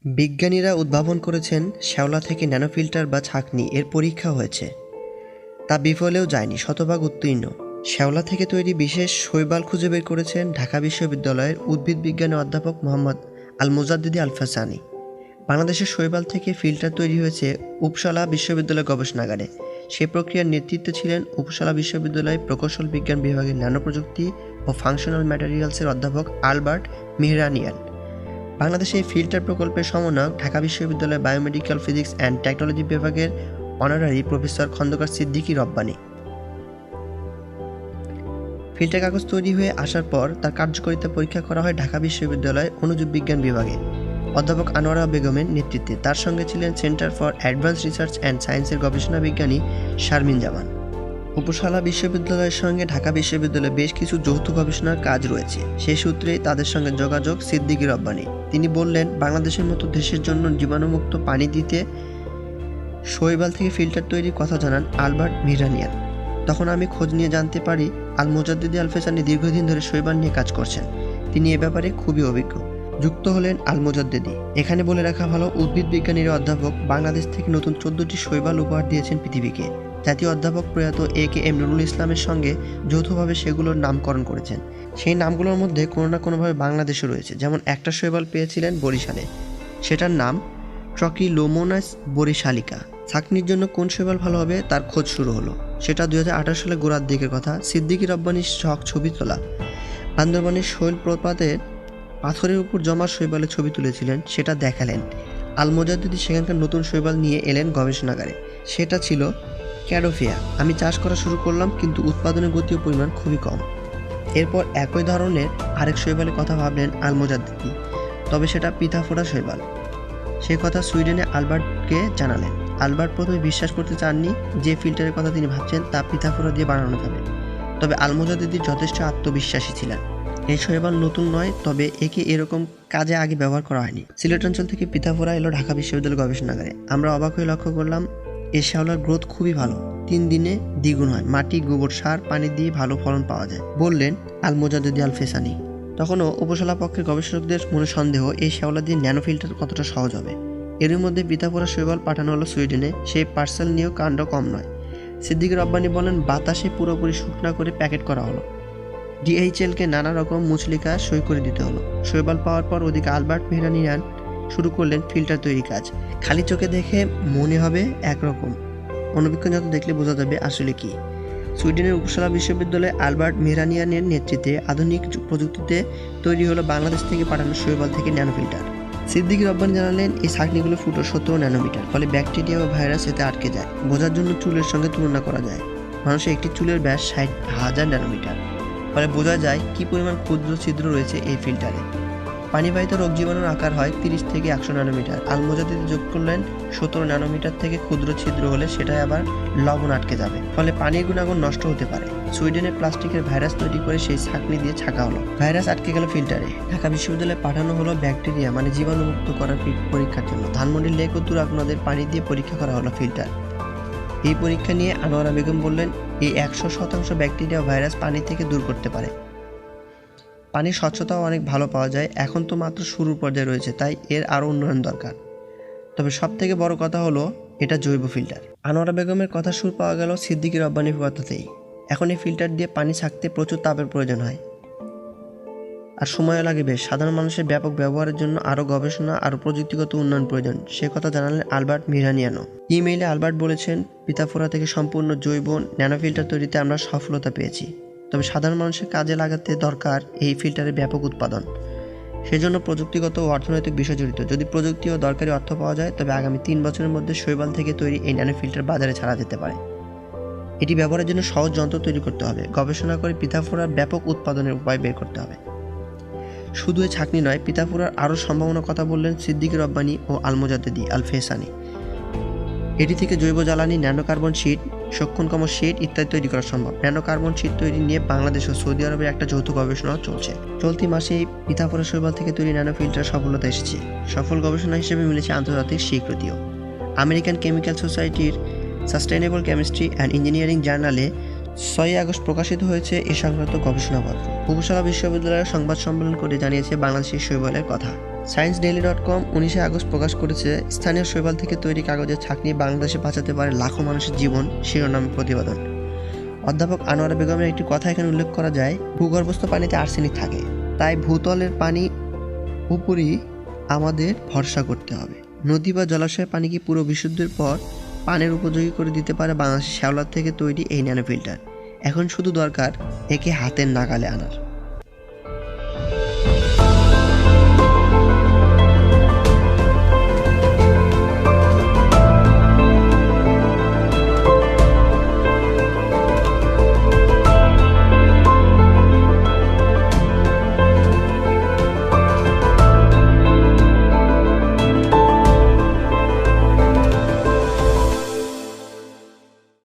বিজ্ঞানীরা উদ্ভাবন করেছেন শ্যাওলা থেকে ন্যানোফিল্টার বা ছাঁকনি এর পরীক্ষা হয়েছে, তা বিফলেও যায়নি, শতভাগ উত্তীর্ণ। শ্যাওলা থেকে তৈরি বিশেষ শৈবাল খুঁজে বের করেছেন ঢাকা বিশ্ববিদ্যালয়ের উদ্ভিদ বিজ্ঞানের অধ্যাপক মোহাম্মদ মোজাদ্দেদি আল-ফাসানি। বাংলাদেশের শৈবাল থেকে ফিল্টার তৈরি হয়েছে উপসালা বিশ্ববিদ্যালয় গবেষণাগারে। সেই প্রক্রিয়ার নেতৃত্বে ছিলেন উপসালা বিশ্ববিদ্যালয় প্রকৌশল বিজ্ঞান বিভাগের ন্যানো প্রযুক্তি ও ফাংশনাল ম্যাটেরিয়ালসের অধ্যাপক আলবার্ট মেহরানিয়ান। বাংলাদেশে এই ফিল্টার প্রকল্পের সমন্বয়ক ঢাকা বিশ্ববিদ্যালয়ের বায়োমেডিক্যাল ফিজিক্স অ্যান্ড টেকনোলজি বিভাগের honorary professor Khondaker Siddiqui Rabbani. Filter কাগজ তৈরি হয়ে আসার পর তার কার্যকারিতা পরীক্ষা করা হয় ঢাকা বিশ্ববিদ্যালয়ের অণুজীব বিজ্ঞান বিভাগে অধ্যাপক আনোয়ারা বেগমের নেতৃত্বে। তার সঙ্গে ছিলেন centre for advance research and সায়েন্সের গবেষণা বিজ্ঞানী শারমিন জামান। উপসালা বিশ্ববিদ্যালয়ের সঙ্গে ঢাকা বিশ্ববিদ্যালয়ে বেশ কিছু যৌথ গবেষণার কাজ রয়েছে। সেই সূত্রেই তাদের সঙ্গে যোগাযোগ সিদ্দিকী রব্বানী। তিনি বললেন, বাংলাদেশের মতো দেশের জন্য জীবাণুমুক্ত পানি দিতে শৈবাল থেকে ফিল্টার তৈরির কথা জানান আলবার্ট মেহরানিয়ান। তখন আমি খোঁজ নিয়ে জানতে পারি মোজাদ্দেদি আল-ফাসানি দীর্ঘদিন ধরে শৈবাল নিয়ে কাজ করছেন। তিনি এ ব্যাপারে খুবই অভিজ্ঞ। যুক্ত হলেন মোজাদ্দেদি। এখানে বলে রাখা ভালো, উদ্ভিদ বিজ্ঞানীর অধ্যাপক বাংলাদেশ থেকে নতুন 14টি শৈবাল উপহার দিয়েছেন পৃথিবীকে। জাতীয় অধ্যাপক প্রয়াত এ.কে.এম. নুরুল ইসলামের সঙ্গে যৌথভাবে সেগুলোর নামকরণ করেছেন। সেই নামগুলোর মধ্যে কোনো না কোনোভাবে বাংলাদেশও রয়েছে। যেমন একটা শৈবাল পেয়েছিলেন বরিশালে, সেটার নাম ট্রকিলোমোনাস বরিশালিকা। ছাঁকনির জন্য কোন শৈবাল ভালো হবে তার খোঁজ শুরু হলো। সেটা 2018 সালে গোড়ার দিকের কথা। সিদ্দিকী রব্বানীর শখ ছবি তোলা। বান্দরবানের শৈল প্রপাতের পাথরের উপর জমা শৈবালের ছবি তুলেছিলেন, সেটা দেখালেন। মোজাদ্দেদি সেখানকার নতুন শৈবাল নিয়ে এলেন গবেষণাগারে। সেটা ছিল ক্যাডোফিয়া। আমি চাষ করা শুরু করলাম, কিন্তু উৎপাদনের গতি ও পরিমাণ খুবই কম। এরপর একই ধরনের আরেক শৈবালের কথা ভাবলেন মোজাদ্দেদি, তবে সেটা পিতাফোরা শৈবাল। সে কথা সুইডেনে আলবার্টকে জানালেন। আলবার্ট প্রথমে বিশ্বাস করতে চাননি যে ফিল্টারের কথা তিনি ভাবছেন তা পিতাফোরা দিয়ে বানানো যাবে, তবে মোজাদ্দেদি যথেষ্ট আত্মবিশ্বাসী ছিলেন। এই শৈবাল নতুন নয়, তবে একে এরকম কাজে আগে ব্যবহার করা হয়নি। সিলেট অঞ্চল থেকে পিতাফোরা এলো ঢাকা বিশ্ববিদ্যালয় গবেষণাগারে। আমরা অবাক হয়ে লক্ষ্য করলাম এই শ্যাওলার গ্রোথ খুবই ভালো, 3 দিনে দ্বিগুণ হয়। মাটি, গোবর সার, পানি দিয়ে ভালো ফলন পাওয়া যায়, বললেন মোজাদ্দেদি আল-ফাসানি। তখনও উপসালা পক্ষের গবেষকদের মনে সন্দেহ, এই শ্যাওলা দিয়ে ন্যানো ফিল্টার কতটা সহজ হবে। এরই মধ্যে পিতাফোরা শৈবাল পাঠানো হলো সুইডেনে। সেই পার্সেল নিয়েও কাণ্ড কম নয়। সিদ্দিকী রব্বানী বলেন, বাতাসে পুরোপুরি শুকনা করে প্যাকেট করা হলো। ডিএইচএলকে নানা রকম মুচলিকা সই করে দিতে হলো। শৈবাল পাওয়ার পর ওদিকে আলবার্ট মেহরানিয়ান শুরু করলেন ফিল্টার তৈরি কাজ। খালি চোখে দেখে মনে হবে একরকম, অনবীক্ষণ যত দেখলে বোঝা যাবে আসলে কি। সুইডেনের উপসালা বিশ্ববিদ্যালয়ে আলবার্ট মেহরানিয়ানের নেতৃত্বে আধুনিক প্রযুক্তিতে তৈরি হলো বাংলাদেশ থেকে পাঠানো শৈবাল থেকে ন্যানো ফিল্টার। সিদ্দিকী রব্বানী জানালেন, এই ছাঁকনিগুলো ফুটো 17 ন্যানোমিটার, ফলে ব্যাকটেরিয়া ও ভাইরাস এতে আটকে যায়। বোঝার জন্য চুলের সঙ্গে তুলনা করা যায়। মানুষের একটি চুলের ব্যাস 60,000 ন্যানোমিটার, ফলে বোঝা যায় কি পরিমাণ ক্ষুদ্র ছিদ্র রয়েছে এই ফিল্টারে। পানিবাহিত রোগ জীবাণুর আকার হয় 30 থেকে 100 ন্যানোমিটার। মোজাদ্দেদি যোগ করলেন 17 ন্যানোমিটার থেকে ক্ষুদ্র ছিদ্র হলে সেটাই আবার লবণ আটকে যাবে, ফলে পানির গুণাগুণ নষ্ট হতে পারে। সুইডেনে প্লাস্টিকের ভাইরাস তৈরি করে সেই ছাঁকনি দিয়ে ছাঁকা হলো। ভাইরাস আটকে গেল ফিল্টারে। ঢাকা বিশ্ববিদ্যালয়ে পাঠানো হলো ব্যাকটেরিয়া মানে জীবাণুমুক্ত করার পরীক্ষার জন্য। ধানমন্ডির লেক ও তুরাগ নদের পানি দিয়ে পরীক্ষা করা হলো ফিল্টার। এই পরীক্ষা নিয়ে আনোয়ারা বেগম বললেন, এই 100% ব্যাকটেরিয়া ও ভাইরাস পানি থেকে দূর করতে পারে। পানির স্বচ্ছতাও অনেক ভালো পাওয়া যায়। এখন তো মাত্র শুরুর পর্যায়ে রয়েছে, তাই এর আরও উন্নয়ন দরকার। তবে সব থেকে বড় কথা হলো এটা জৈব ফিল্টার। আনোয়ারা বেগমের কথা সুর পাওয়া গেল সিদ্দিকী রব্বানীর কথাতেই। এখন এই ফিল্টার দিয়ে পানি ছাঁকতে প্রচুর তাপের প্রয়োজন হয়, আর সময়ও লাগে বেশ। সাধারণ মানুষের ব্যাপক ব্যবহারের জন্য আরও গবেষণা, আরও প্রযুক্তিগত উন্নয়ন প্রয়োজন, সে কথা জানালেন আলবার্ট মেহরানিয়ানও। ইমেইলে আলবার্ট বলেছেন, পিতাফোরা থেকে সম্পূর্ণ জৈব ন্যানো ফিল্টার তৈরিতে আমরা সফলতা পেয়েছি, তবে সাধারণ মানুষের কাজে লাগাতে দরকার এই ফিল্টারের ব্যাপক উৎপাদন। সেজন্য প্রযুক্তিগত ও অর্থনৈতিক বিষয় জড়িত। যদি প্রযুক্তি ও দরকারি অর্থ পাওয়া যায়, তবে আগামী 3 বছরের মধ্যে শৈবাল থেকে তৈরি এই ন্যানো ফিল্টার বাজারে ছাড়া যেতে পারে। এটি ব্যবহারের জন্য সহজ যন্ত্র তৈরি করতে হবে। গবেষণা করে পিতাফোরার ব্যাপক উৎপাদনের উপায় বের করতে হবে। শুধু এই ছাঁকনি নয়, পিতাফোরার আরও সম্ভাবনার কথা বললেন সিদ্দিকী রব্বানী ও মোজাদ্দেদি আল-ফাসানি। এটি থেকে জৈব জ্বালানি, ন্যানো কার্বন শিট, সক্ষণকম শিট ইত্যাদি তৈরি করা সম্ভব। ন্যানো কার্বন শিট তৈরি নিয়ে বাংলাদেশ ও সৌদি আরবের একটা যৌথ গবেষণাও চলছে। চলতি মাসেই পিতাফোরা শৈবাল থেকে তৈরি ন্যানো ফিল্টার সফলতা এসেছে। সফল গবেষণা হিসেবে মিলেছে আন্তর্জাতিক স্বীকৃতিও। আমেরিকান কেমিক্যাল সোসাইটির সাস্টেনেবল কেমিস্ট্রি অ্যান্ড ইঞ্জিনিয়ারিং জার্নালে 6 আগস্ট প্রকাশিত হয়েছে এ সংক্রান্ত গবেষণাপত্র। উপসালা বিশ্ববিদ্যালয়ের সংবাদ সম্মেলন করে জানিয়েছে বাংলাদেশের শৈবালের কথা। sciencedaily.com 19 আগস্ট প্রকাশ করেছে স্থানীয় শৈবাল থেকে তৈরি কাগজের ছাঁকনি বাংলাদেশে বাঁচাতে পারে লাখো মানুষের জীবন শিরোনামে প্রতিবেদন। অধ্যাপক আনোয়ারা বেগমের একটি কথা এখানে উল্লেখ করা যায়, ভূগর্ভস্থ পানিতে আর্সেনিক থাকে, তাই ভূতলের পানি উপরই আমাদের ভরসা করতে হবে। নদী বা জলাশয়ের পানিকে পুরো বিশুদ্ধের পর পানের উপযোগী করে দিতে পারে বাংলাদেশের শ্যাওলার থেকে তৈরি এই ন্যানোফিল্টার। এখন শুধু দরকার একে হাতের নাগালে আনার।